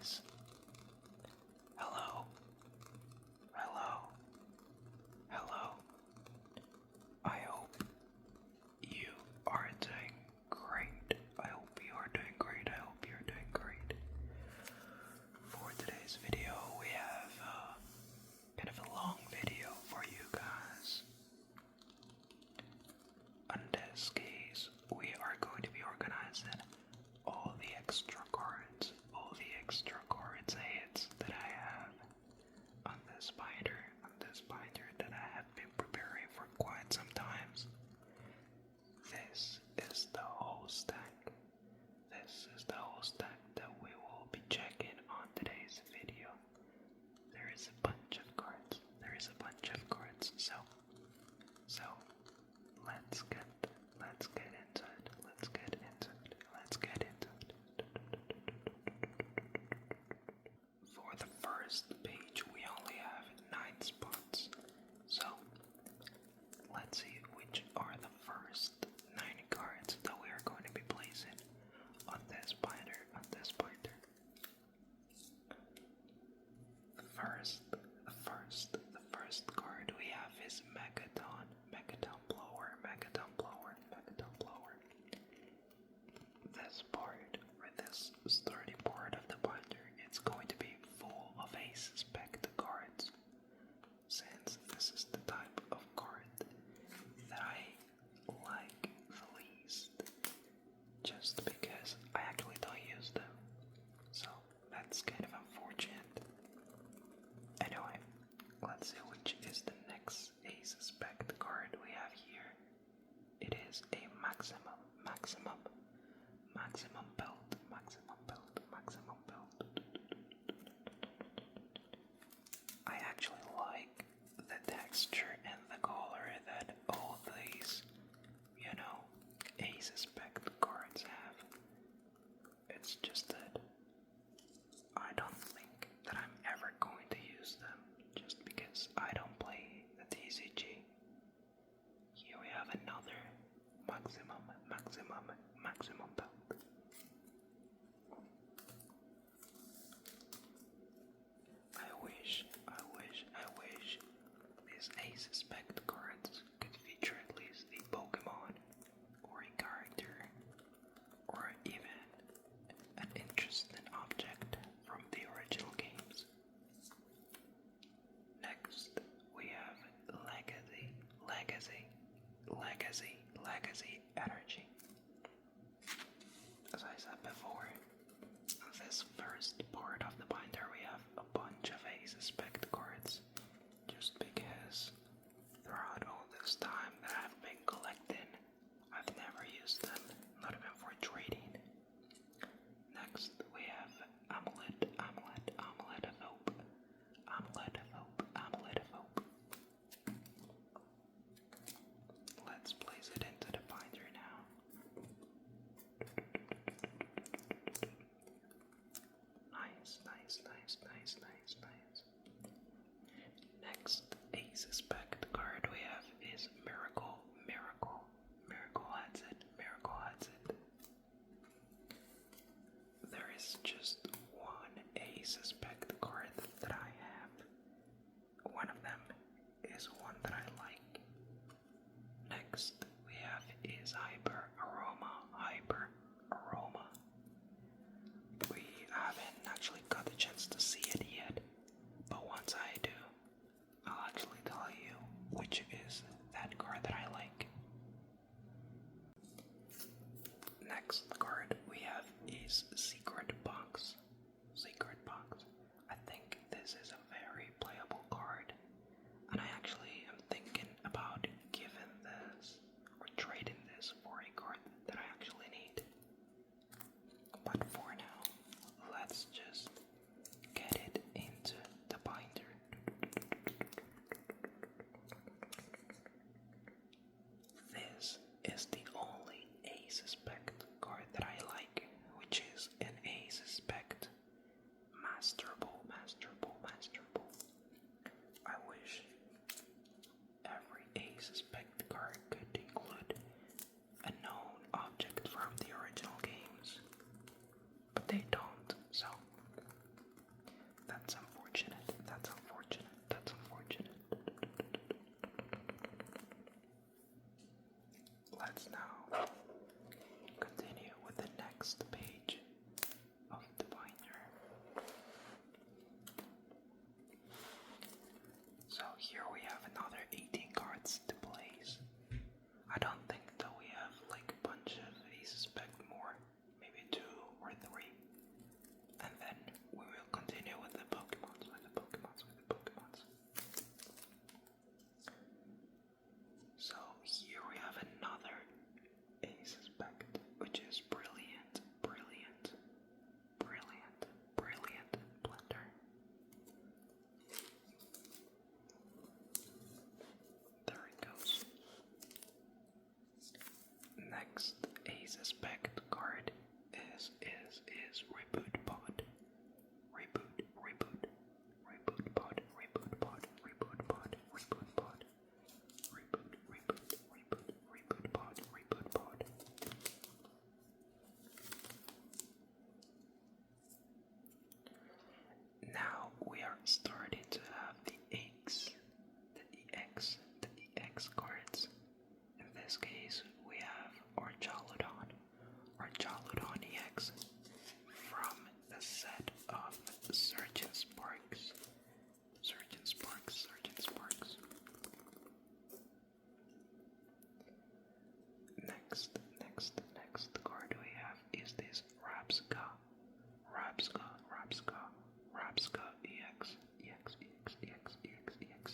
guys. Hello. Hello. Hello. I hope you are doing great. I hope you are doing great. I hope you're doing great. For today's video, we have kind of a long video for you guys. In this case, we are going to be organizing all the extra cards hits that I have on this binder that I have been preparing for quite some time. This is the whole stack. This is the whole stack that we will be checking on today's video. There is a bunch of cards. So let's get into it. For the first page, we only have 9 spots. So let's see which are the first 9 cards that we are going to be placing on this binder. The first card we have is Megaton Blower. This part, or this sturdy part of the binder, it's going to be full of ace spec cards, since this is the type of card that I like the least, just because I actually don't use them, so that's kind of unfortunate. Anyway, let's see which is the next ace spec card we have here. It is a maximum belt. I actually like the texture and the color that all these, ace spec cards have. It's just that I don't think that I'm ever going to use them, just because I don't play the TCG. Here we have another maximum belt. I wish these ace spec cards could feature at least a Pokemon or a character, or even an interesting object from the original games. Next, we have Legacy Energy. As I said before, this first part of the binder we have a bunch of ace spec cards, just because throughout all this time that I've been collecting, I've never used them, not even for trading. Next, we have Amulet of Hope. Let's place it into the binder now. Nice. Next ace spec card we have is Miracle has it. There is just one ace spec card that I have. One of them is one that I like. Next we have is Hyper Aroma. We haven't actually got the chance to see it yet, but once I do, I'll actually tell you which is that card that I like. Next card we have is Secret Box. I think this is a very playable card, and I actually am thinking about giving this or trading this for a is reboot pod. Reboot, reboot, reboot pod, reboot pod, reboot pod, reboot pod. Reboot, reboot, reboot, reboot pod, reboot pod. Now we are starting to have the EX cards. In this case, we have our Charlodon EX from the set of Surgeon Sparks. Next card we have is this Rapska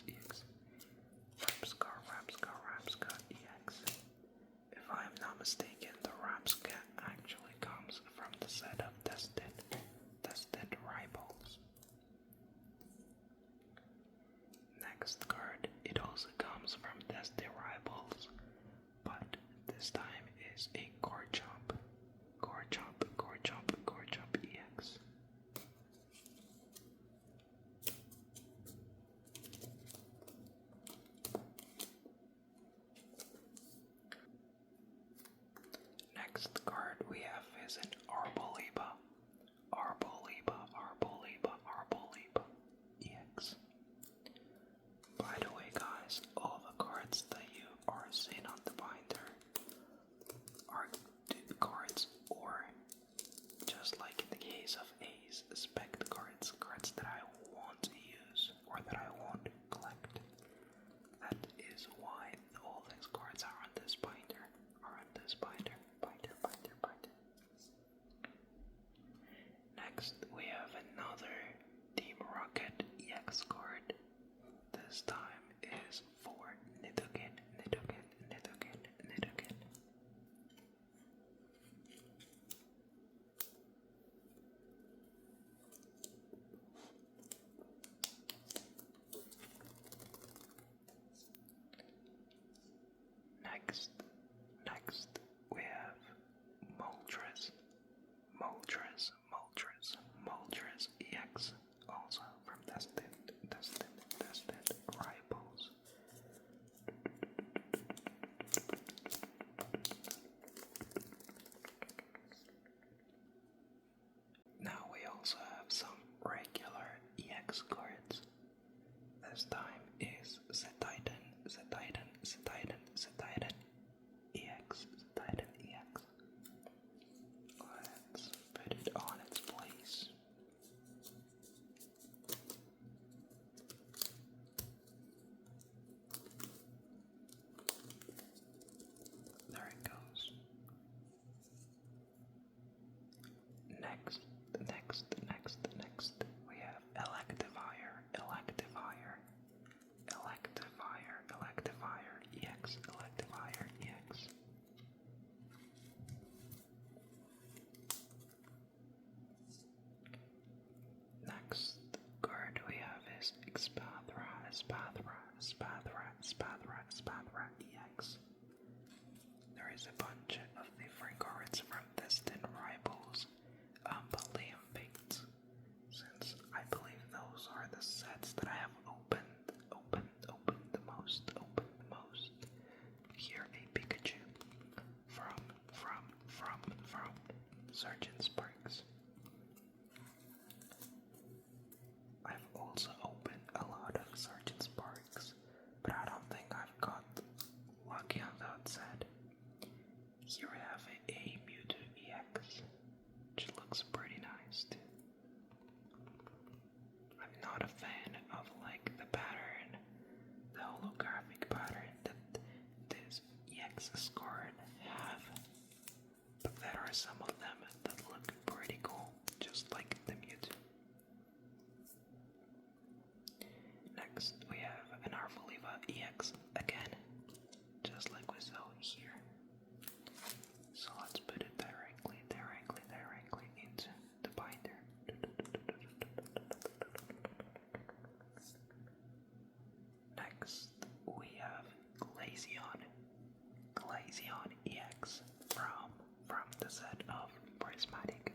EX. Rapska EX. If I am not mistaken, the Rapska actually comes from the set of Destined Rivals. Next card, it also comes from Destined Rivals, but this time is a Garchomp EX. Next card we have is an Arboliba EX. By the way guys, all the cards that you are seeing on the binder are cards, or just like in the case of Ace, spec cards that I want to use or that I want to collect. That is why all these cards are on this binder. Next, we have another Team Rocket EX card. This time is for Nidoking. Next, we have Moltres EX, also from Destined Rivals. Now we also have some regular EX cards. This time is Zetitan EX. Let's put it on its place. There it goes. Next, we have Electivire EX. Next card we have is Espathra EX. There is a bunch of different cards from Destined Rivals, but Liam picked, since I believe those are the sets that I have opened the most. Here a Pikachu from Surgeon Sparks. I've also opened a lot of Surgeon Sparks, but I don't think I've got lucky on that set. Here we have a Mewtwo EX, which looks pretty nice too. I'm not a fan of like the pattern, the holographic pattern that this EX card have, but there are some of them that look pretty cool, just like the Mewtwo. Next, we have an Arvoliva EX again, just like we saw here. So let's put it directly into the binder. Next, we have Glaceon EX from the set of Prismatic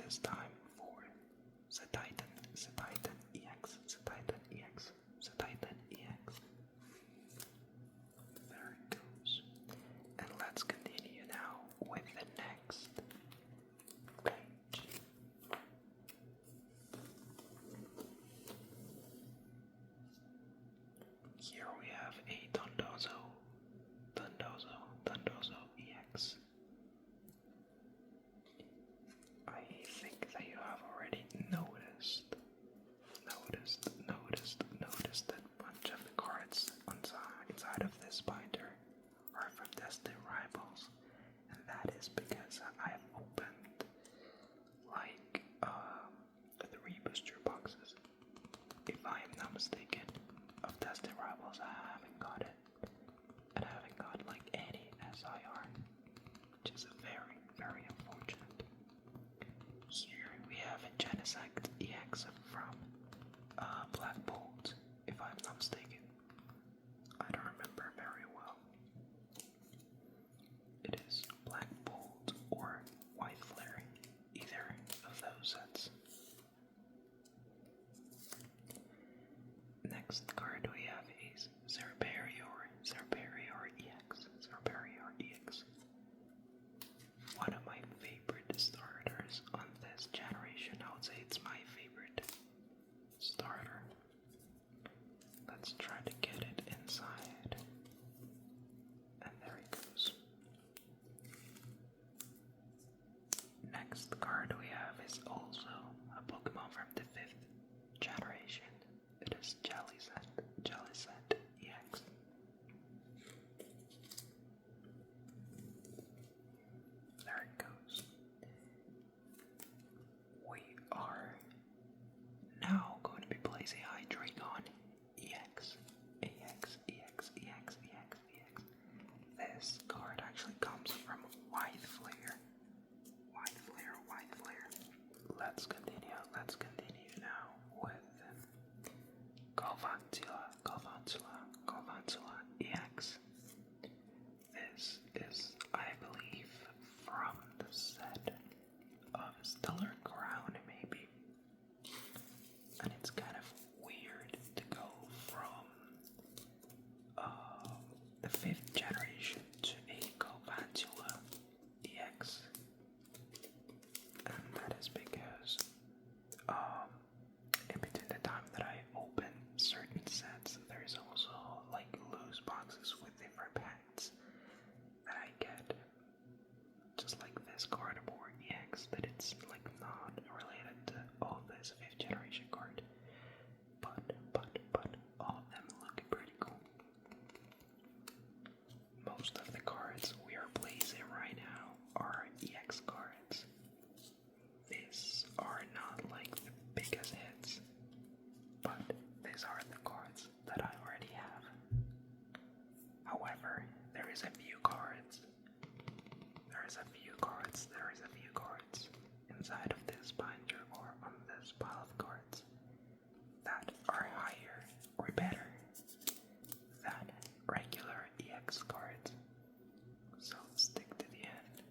this time for Zetitan, Zetitan EX, Zetitan EX, Zetitan EX. There it goes. And let's continue now with the next page. Here we have a Dondozo EX. I think that you have already noticed that a bunch of the cards inside of this binder are from Destined Rivals, and that is because I have opened like 3 booster boxes, if I am not mistaken, of Destined Rivals. I haven't got it, and I haven't got like any SIR, which is very, very unfortunate. Here we have a Genesect EX from Black Bolt, if I'm not mistaken. I don't remember very well. It is Black Bolt or White Flare, either of those sets. Next card we have is Serperior EX. One of my favorite starters on this generation. I would say it's my favorite starter. Let's try to get it inside. And there it goes. Next card we have is also a Pokemon from the 5th generation. It is Jellicent EX. There it goes. We are now going to be placing Hydreigon EX. This card actually comes from White Flare. Let's continue now with Galvantula EX. This is, I believe, from the set of Stellar Crown, maybe. And it's kind of weird to go from the 5th generation to a Galvantula EX. And that is because in between the time that I open certain sets, there's also like loose boxes with different packs that I get, just like this cardboard EX, that it's like not related to all this 5th generation card, but all of them look pretty cool. Most of the cards we are placing right now are EX cards. These are not like the biggest hits, but these are the cards that I already have. However, there is a few cards inside of this binder or on this pile of cards that are higher or better than regular EX cards. So stick to the end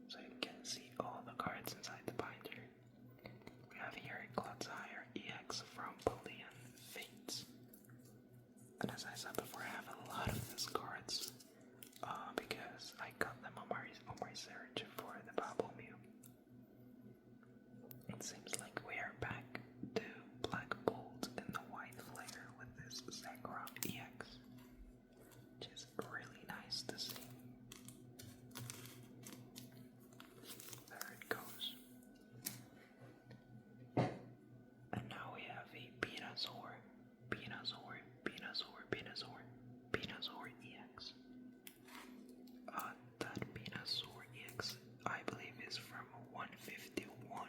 so you can see all the cards inside the binder. We have here Clodsire EX from Bolian Fates. And as I said before, I have a lot of these cards because I got them on my search for the Babel Mew. It seems like we are back to Black Bolt and the White Flare with this Zekrom EX, which is really nice to see. There it goes. And now we have a Venusaur EX. That Venusaur EX, I believe, is from 151.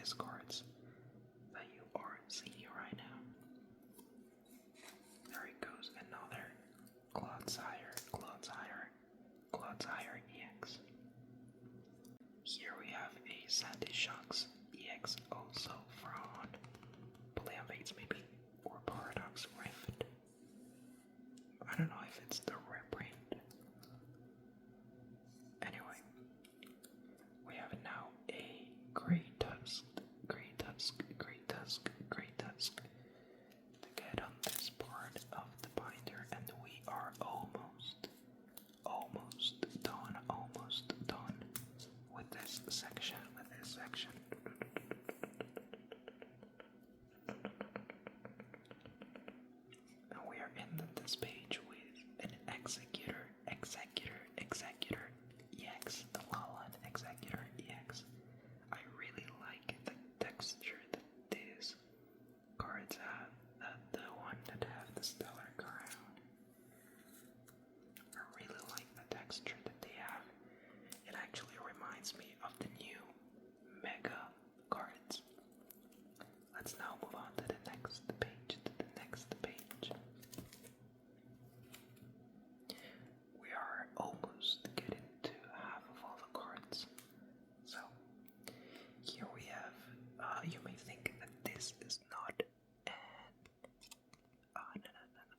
these cards that you are seeing right now. There it goes, another Clodsire, Clodsire EX. Here we have a Sandy Shocks EX, also from Play Fates maybe, or Paradox Rift. I don't know if it's the reprint. Anyway, we have now a Grey Tusk to get on this part of the binder, and we are almost done with this section. And we are in this page with an Executor EX, the Lowland Executor EX. I really like the texture that these cards have, the one that have the stellar crown. I really like the texture that they have. It actually reminds me of the new Mega cards. Let's now move on to the next page. We are almost getting to half of all the cards. So here we have, you may think that this is not an,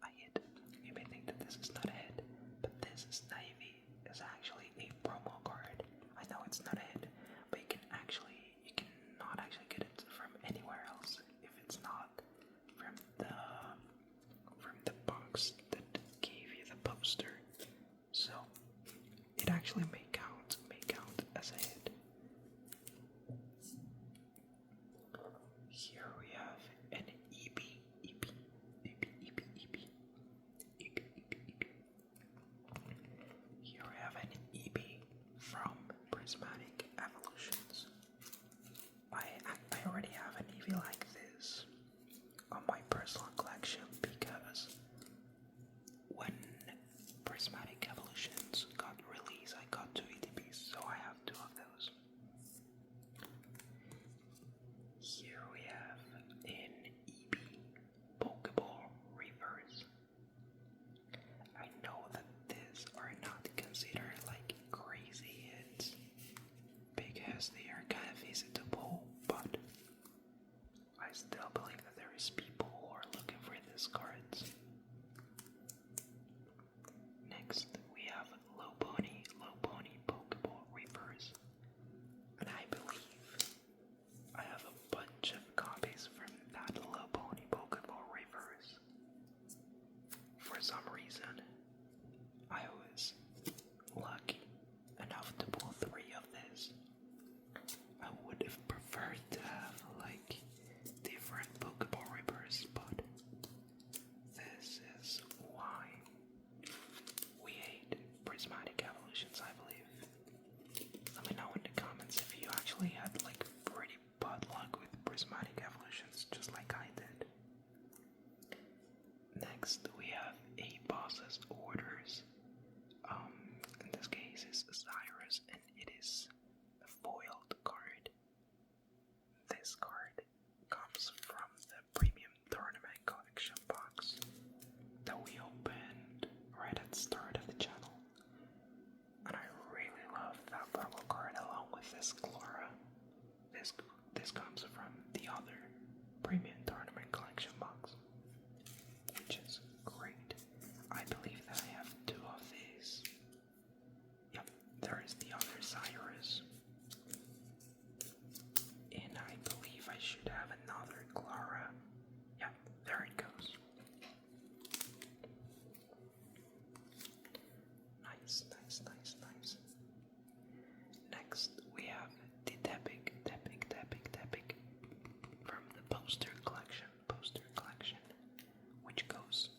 I hit. You may think that this is not a hit, but this is Navy. It's actually a promo card. I know it's not a hit, but you cannot actually get it from anywhere else if it's not from the box that gave you the poster. So it actually may count as a hit. Here we have an EP. Here we have an EP from Prismatic Evolutions. I already have an EV like this on my personal collection because when Prismatic Evolutions got released, I got 2 ETBs, so I have 2 of those. Here we have an EB Pokeball Reverse. I know that these are not considered like crazy hits because they are kind of visitable, but I still believe that there is people who are looking for these cards. Next, we have Low Pony Pokeball Reverse. And I believe I have a bunch of copies from that Low Pony Pokeball Reverse. For some reason, I was lucky enough to pull 3 of this. I would have preferred to have like different Pokeball Reverse, but this is why we hate Prismatic Evolutions, I believe. Let me know in the comments if you actually had like pretty bad luck with Prismatic Evolutions, just like I did. Next, we have a Boss's Orders. In this case, it's Cyrus, and it is a foiled card. This card comes from the Premium Tournament Collection box that we opened right at the start of the channel. And I really love that purple card along with this Clara. This comes from the other Premium Tournament Collection box, which is great. I believe that I have 2 of these. Yep, there is the other Cyrus. And I believe I should have another Clara. Yep, there it goes. Nice. Next, we have the Tepic from the poster collection, which goes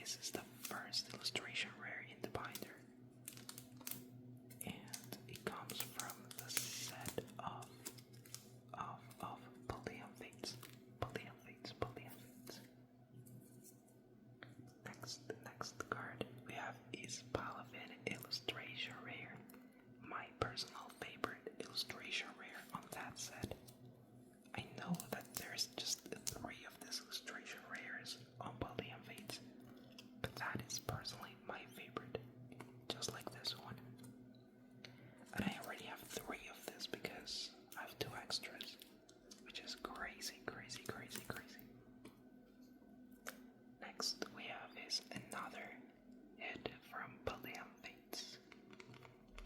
this is the first illustration rare in the binder, and it comes from the set of Palladium Fates. Next card we have is Paladin illustration rare, my personal favorite illustration rare on that set. I know that there's just 3 of these illustration rares on Palladium Fates, but that is personally my favorite, just like this one. And I already have 3 of this because I have 2 extras, which is crazy. Next we have is another hit from Palladium Fates.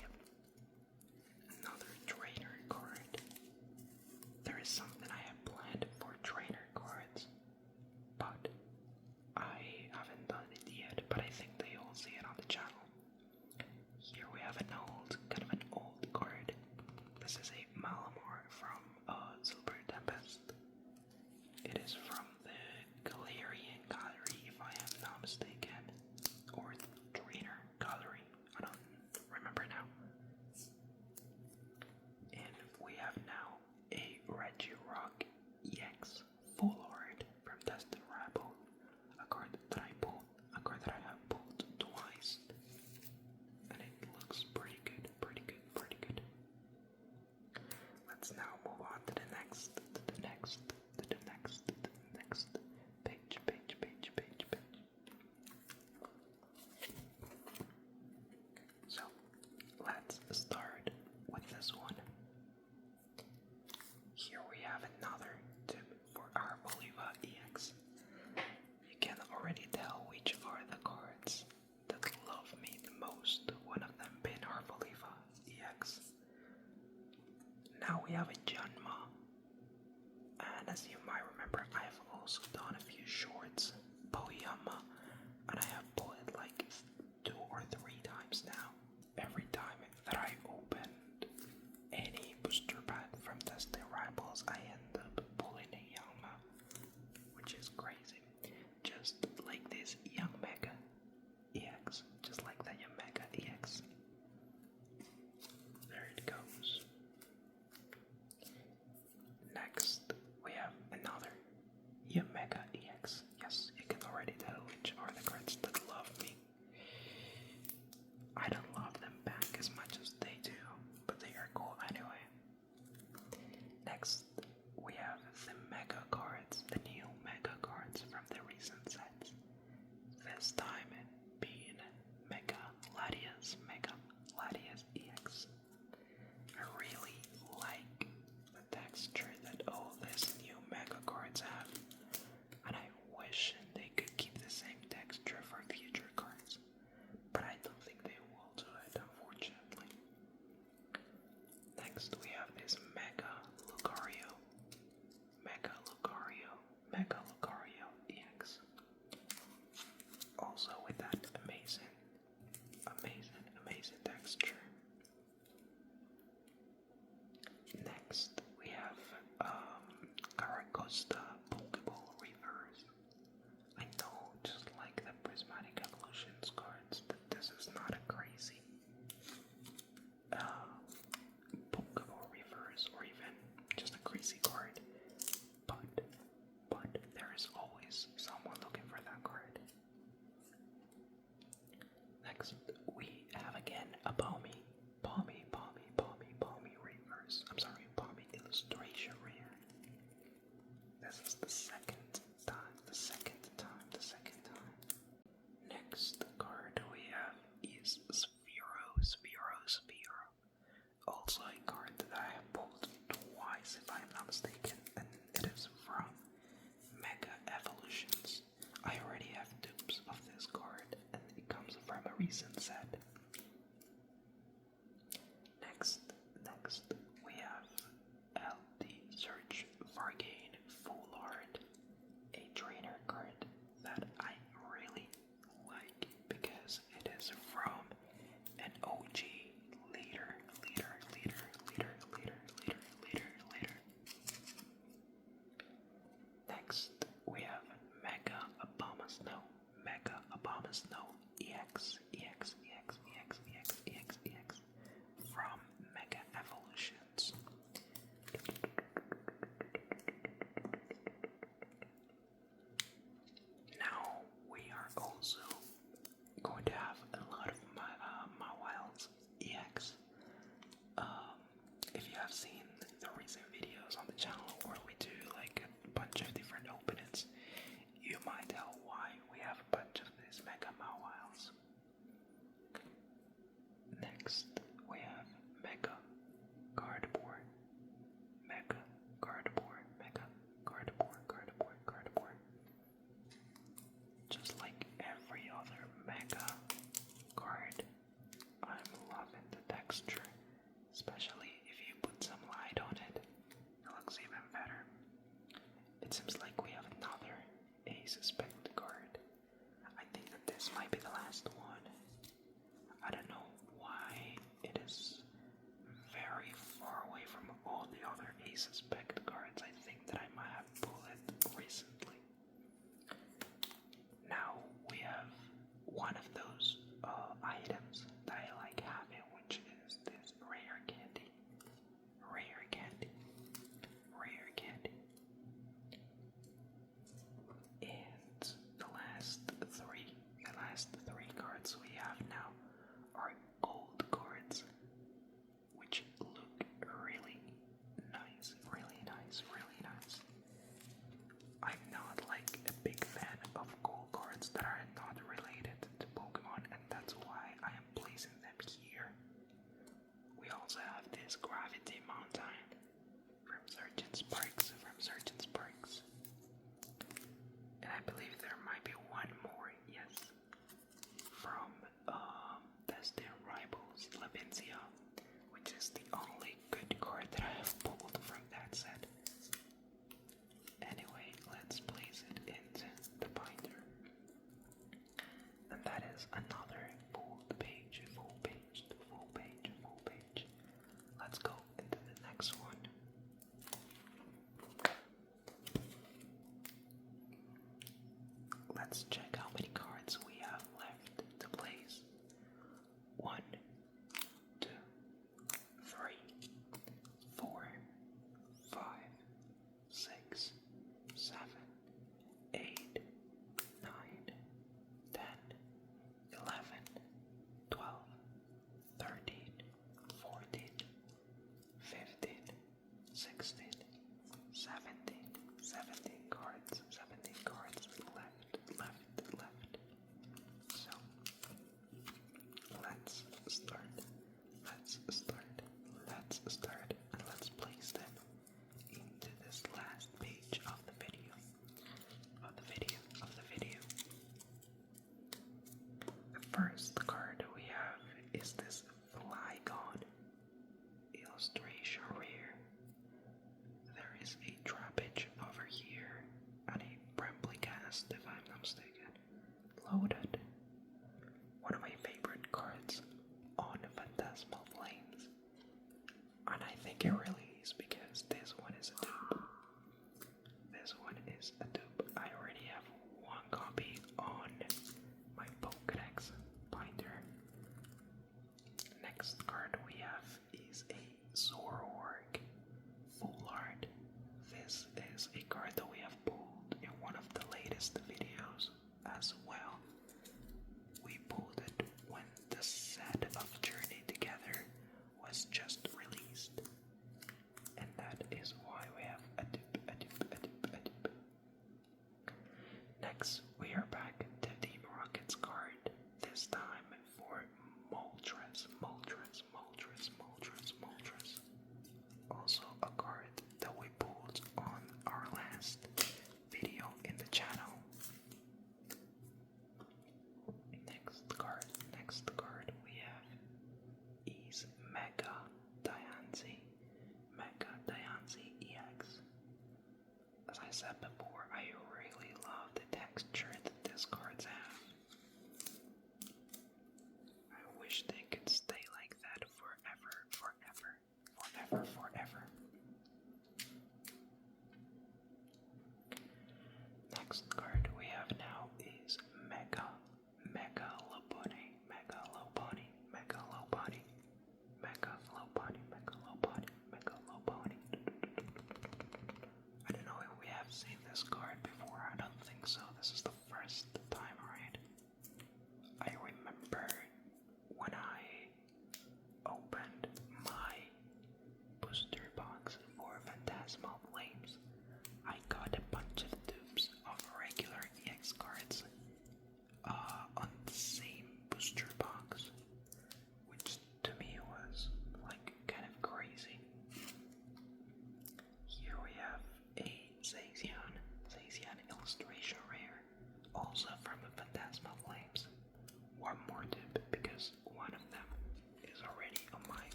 Yep. Another trainer card. There is something I have planned for trainer cards, but I haven't done it yet, but I think they all see it on the channel. Here we have kind of an old card. This is a Malamar from Silver Tempest. It is from the Galarian Gallery, if I am not mistaken, or Trainer Gallery, I don't remember now. And we have now a Regirock EX Full Art from Destin Rabble, a card that I have pulled twice, and it looks pretty good. Let's now move on to the next page. So let's start with this one. Here we have another tip for our Voliva EX. You can already tell which are the cards that love me the most, one of them being our Voliva EX. Now we have a Janma, and as you might remember, I have also done a few shorts, Poyama, and I have pulled it like 2 or 3 times now. Every time that I opened any booster pack from Destin Rivals, I end up pulling a Yama, which is crazy. Just like this Young Mega EX, just like that Young Mega EX. There it goes. Next, we have another Mega EX. Yes, you can already tell which are the cards that love me. I don't love them back as much as they do, but they are cool anyway. Next, we have the Mega cards, the new Mega cards from the recent sets. This time being Mega Latias EX. I really like the texture that all these new Mega cards have, and I wish they could keep the same texture for future cards, but I don't think they will do it, unfortunately. Next we have this Mega Lucario EX, also with that amazing texture. Next we have Caracosta Pokeball Reverse. I know, just like the Prismatic Evolutions cards, that this is not a crazy Pokeball Reverse or even just a crazy card, but there is always someone looking for that card. Next we have again a Palmy Reverse. I'm sorry, Palmy Illustration Rare. This is the second time. Next card we have is Sphero. Also a card that I have pulled twice, if I'm not mistaken, and it is from Mega Evolutions. I already have dupes of this card, and it comes from a recent set. Next we have LD Search Vargane Full Art, a trainer card that I really like because it is from an OG leader. Next we have Mega Mega Abomasnow EX, EX, EX, EX, EX, EX, EX from Mega Evolutions. Now we are also going to have a lot of Mawilds EX. If you have seen the recent videos on the channel where we do like a bunch of different openings, you might tell why we have a bunch of these Mega Mawilds. Next, we have Mega Cardboard, Mega Cardboard, Mega Cardboard, Cardboard, Cardboard. Just like every other Mega card, I'm loving the texture, especially if you put some light on it. It looks even better. It seems like we have another Ace Spec card. I think that this might be the last one. I don't know why it is very far away from all the other Ace Spec cards. I think that I might have pulled it recently. Now we have one of those items that I like having, which is this rare candy. Rare candy. Rare candy. And the last three cards we have now are gold cards, which look really nice, really nice, really nice. I'm not like a big fan of gold cards that are not related to Pokemon, and that's why I am placing them here. We also have this Gravity Mountain from Surgeon Sparks, and I believe there might be one more, yes, from Destin Rivals Lavincia, which is the only good card that I have pulled from that set. Anyway, let's place it into the binder. And that is another full page, full page, full page, full page. Let's go into the next one. Let's check how many cards we have left to place. 1, 2, 3, 4, 5, 6, 7, 8, 9, 10, 11, 12, 13, 14, 15, 16, 17, 17 cards, 17 cards left. So, let's start, and let's place them into this last page of the video, The first card we have is this Flygon illustration rare. There is a Trapinch over here and a Bramblecast, if I'm not mistaken, loaded. One of my favorite cards on Phantasmal Flames, and I think it really is because this one is a dupe. I already have one copy on my Pokédex binder. Next card we have is a Zoroark Full Art. This is a card that we have pulled in one of the latest videos as well. We pulled it when the set of Journey Together was just released, and that is why we have a dupe. Next, we are back to Team Rocket's card, this time for Moltres. Also a card that we pulled on our last video in the channel. Next card we have is Mega Diancie EX. As I said before, I really love the texture that these cards have. I wish they could stay like that forever. Next card we have now is Mega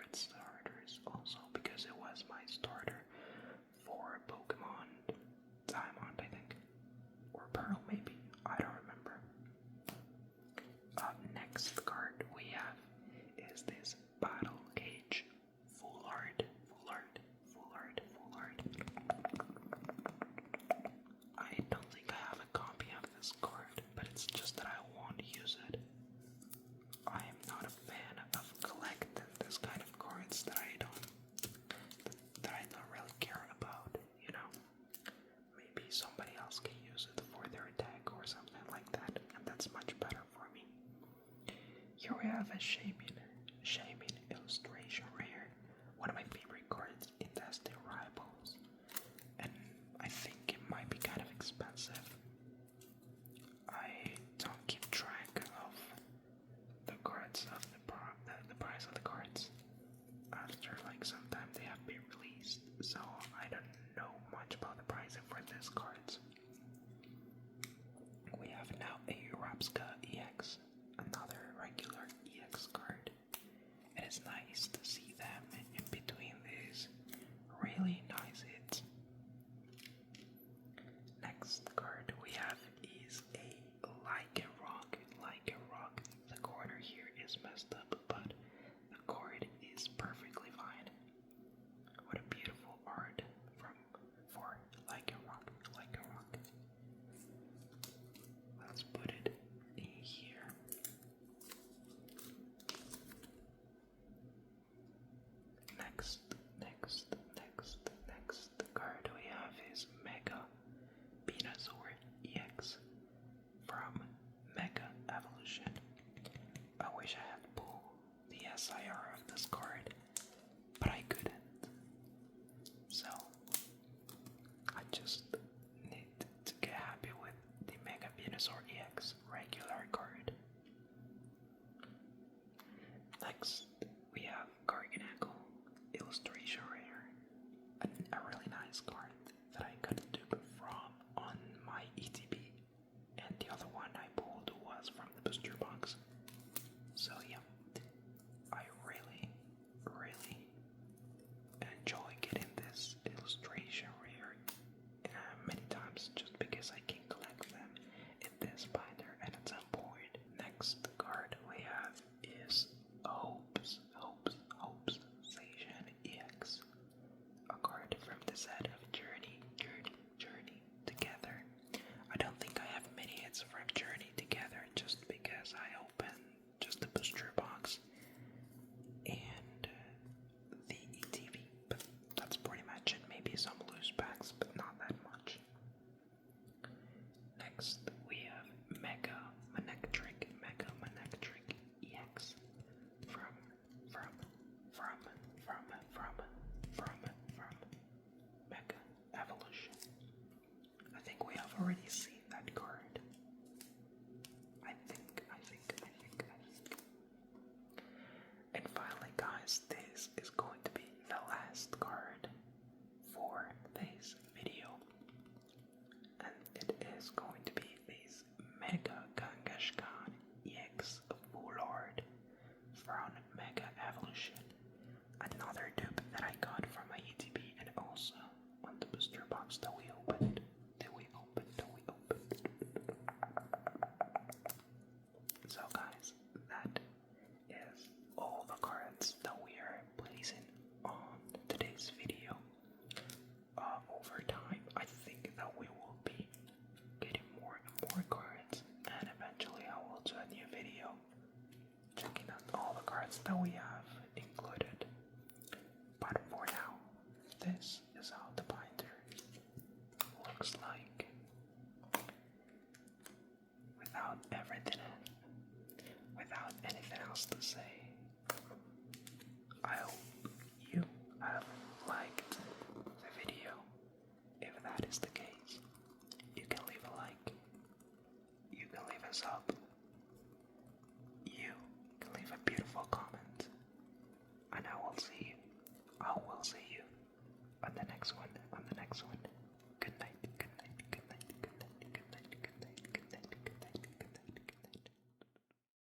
favorite starters also because it was my starter for Pokemon Diamond, I think. Or Pearl, maybe. I don't remember. Next card we have is this Battle Cage Full Art. I don't think I have a copy of this card, but it's just that I won't use it. I am not a fan of collecting this kind of cards that I don't really care about, you know? Maybe somebody else can use it for their deck or something like that, and that's much better for me. Here we have a Shaman illustration rare, one of my favorite cards in Destiny Rivals, and I think it might be kind of expensive. I don't keep track of the cards of the price of the cards after like sometime they have been released, so I don't know much about the pricing for these cards. We have now a Rapska EX, another regular EX card. It is nice to see them in between these really nice hits. Next card we have is a Like a Rock. The corner here is messed up, but the card is perfectly fine. What a beautiful art for Like a Rock. Let's put it in here. Next card we have is Mega Venusaur EX from Mega Evolution. I wish I had pulled the SIR of this card, but I couldn't. So I just need to get happy with the Mega Venusaur EX regular card. Next, we have Garganacl illustration rare, a really nice card that I got dupe from on my ETB, and the other one I pulled was from the booster box. So yeah, I really enjoy getting this illustration rare many times just because I can collect them in this binder and at some point. Next card we have is Hopes Station EX, a card from the set of Journey Together. I don't think I have many hits from Journey Together just because I opened just the booster box and the ETV, but that's pretty much it. Maybe some loose packs, but not that much. Next we have Mega Manectric EX from Mega Evolution. I think we have already seen that card. I think. And finally, guys, this is going to be the last card for this video. And it is going to be this Mega Kangaskhan EX Full Art from Mega Evolution. Another dupe that I got from my ETB and also on the booster box that we opened. So guys, that is all the cards that we are placing on today's video. Over time, I think that we will be getting more and more cards, and eventually I will do a new video checking out all the cards that we have included. But for now, this is how the binder looks like without anything else to say. I hope you have liked the video. If that is the case, you can leave a like, you can leave a sub, you can leave a beautiful comment, and I will see you on the next one.